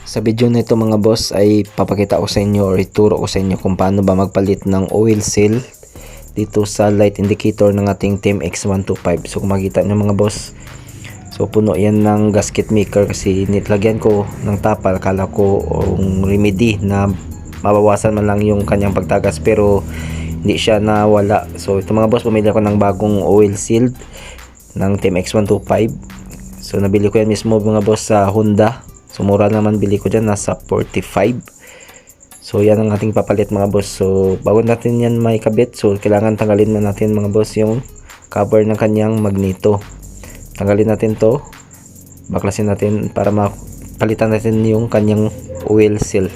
Sa video na ito mga boss ay papakita ko sa inyo or ituro ko sa inyo kung paano ba magpalit ng oil seal dito sa light indicator ng ating Team X125. So kung makita nyo mga boss, so puno yan ng gasket maker kasi nitlagyan ko ng tapal. Akala ko remedy na mabawasan man lang yung kanyang pagtagas, pero hindi siya nawala. So ito mga boss, bumili ako ng bagong oil seal ng Team X125. So nabili ko yan mismo mga boss sa Honda. So mura naman, bili ko dyan, nasa 45. So yan ang ating papalit mga boss. So bago natin yan may kabit, so kailangan tanggalin na natin mga boss yung cover ng kanyang magneto. Tanggalin natin to, baklasin natin para mapalitan natin yung kanyang oil seal.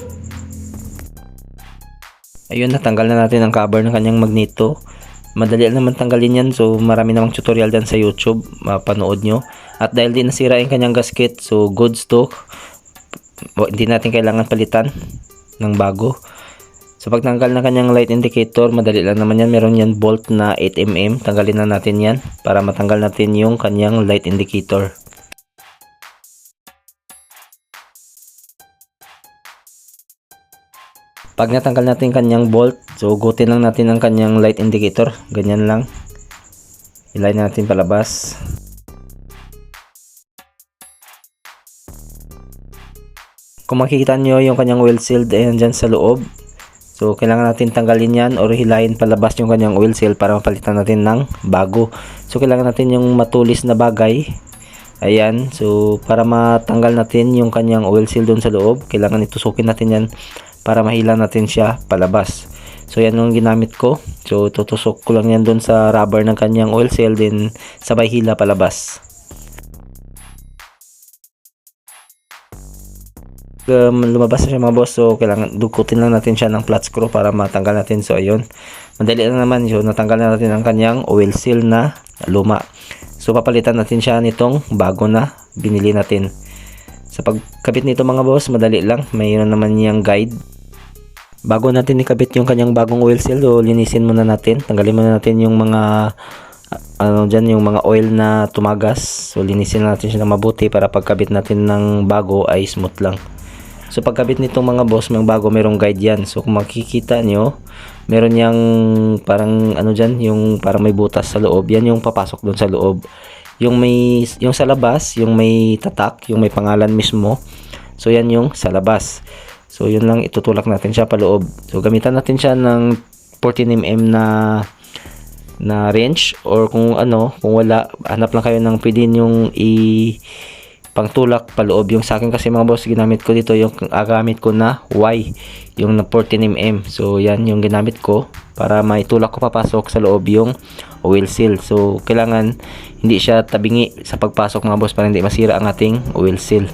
Ayun, natanggal na natin ang cover ng kanyang magneto. Madali naman tanggalin yan, so marami namang tutorial dyan sa YouTube, mapanood nyo. At dahil di nasira yung kanyang gasket, so goods to, hindi natin kailangan palitan ng bago. So pag tanggal na kanyang light indicator, madali lang naman yan. Meron yan bolt na 8mm, tanggalin na natin yan para matanggal natin yung kanyang light indicator. Pag natanggal natin kanyang bolt, so hugutin lang natin ang kanyang light indicator, ganyan lang, ilay natin palabas. Kung makikita nyo yung kanyang oil seal, ayan dyan sa loob. So kailangan natin tanggalin yan or hilahin palabas yung kanyang oil seal para mapalitan natin ng bago. So kailangan natin yung matulis na bagay. Ayan, so para matanggal natin yung kanyang oil seal doon sa loob, kailangan itusukin natin yan para mahila natin siya palabas. So yan yung ginamit ko. So tutusok ko lang yan doon sa rubber ng kanyang oil seal, din sabay hila palabas. Lumabas na siya mga boss, so kailangan dukutin lang natin siya ng flat screw para matanggal natin. So ayun, madali lang naman. So natanggal na natin ang kanyang oil seal na luma. So papalitan natin siya nitong bago na binili natin. Sa pagkabit nito mga boss, madali lang. Mayroon naman niyang guide. Bago natin ikabit yung kanyang bagong oil seal, so linisin muna natin. Tanggalin muna natin yung mga yung mga oil na tumagas. So linisin natin siya ng mabuti para pagkabit natin ng bago ay smooth lang. So pagkabit nito mga boss, may bago, merong guide yan. So kung makikita nyo, meron yang parang yung parang may butas sa loob. Yan yung papasok doon sa loob. Yung sa labas, yung may tatak, yung may pangalan mismo. So yan yung sa labas. So yun lang, itutulak natin siya pa loob. So gamitan natin siya ng 14mm na wrench, or kung wala, hanap lang kayo ng pwede yung pangtulak pa loob. Yung sa akin kasi mga boss, ginamit ko dito yung gamit ko na Y, yung na 14mm. So yan yung ginamit ko para maitulak ko papasok sa loob yung oil seal. So kailangan hindi siya tabingi sa pagpasok mga boss para hindi masira ang ating oil seal.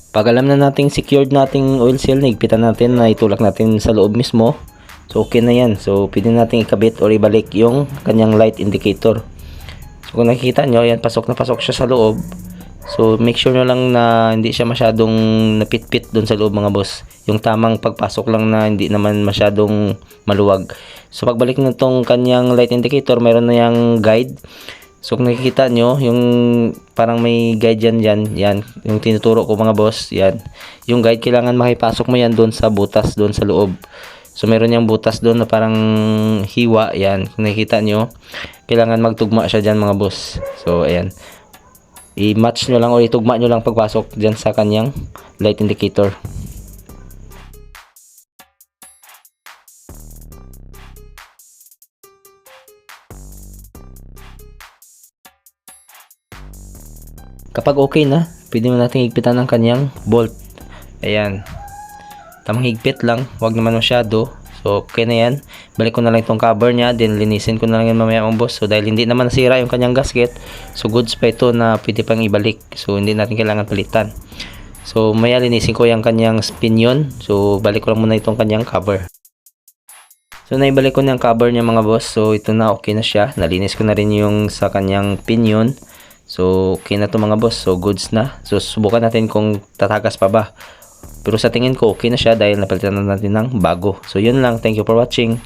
Pag alam na nating secured nating oil seal, higpitan natin na itulak natin sa loob mismo. So okay na yan. So pwede natin ikabit or ibalik yung kanyang light indicator. So kung nakikita nyo, yan, pasok na pasok siya sa loob. So make sure nyo lang na hindi siya masyadong napitpit doon sa loob mga boss. Yung tamang pagpasok lang na hindi naman masyadong maluwag. So pagbalik na tong kanyang light indicator, mayroon na yung guide. So kung nakikita nyo, yung parang may guide yan, yung tinuturo ko mga boss, yan. Yung guide, kailangan makipasok mo yan doon sa butas, doon sa loob. So meron yung butas doon na parang hiwa, yan. Kung nakikita nyo, kailangan magtugma siya dyan mga boss. So ayan, i-match nyo lang o itugma nyo lang pagpasok dyan sa kanyang light indicator. Kapag okay na, pwede mo natin higpitan ng kanyang bolt. Ayan, tamang higpit lang, wag naman masyado. So okay na yan. Balik ko na lang itong cover niya, then linisin ko na lang yan mamaya mga boss. So dahil hindi naman nasira yung kanyang gasket, so goods pa ito na pwede pang ibalik. So hindi natin kailangan palitan. So maya linisin ko yung kanyang pinion. So balik ko lang muna itong kanyang cover. So naibalik ko na yung cover niya mga boss. So ito na, okay na siya. Nalinis ko na rin yung sa kanyang pinion. So okay na to mga boss. So goods na. So subukan natin kung tatagas pa ba. Pero sa tingin ko okay na siya dahil napalitan na natin ng bago. So yun lang. Thank you for watching.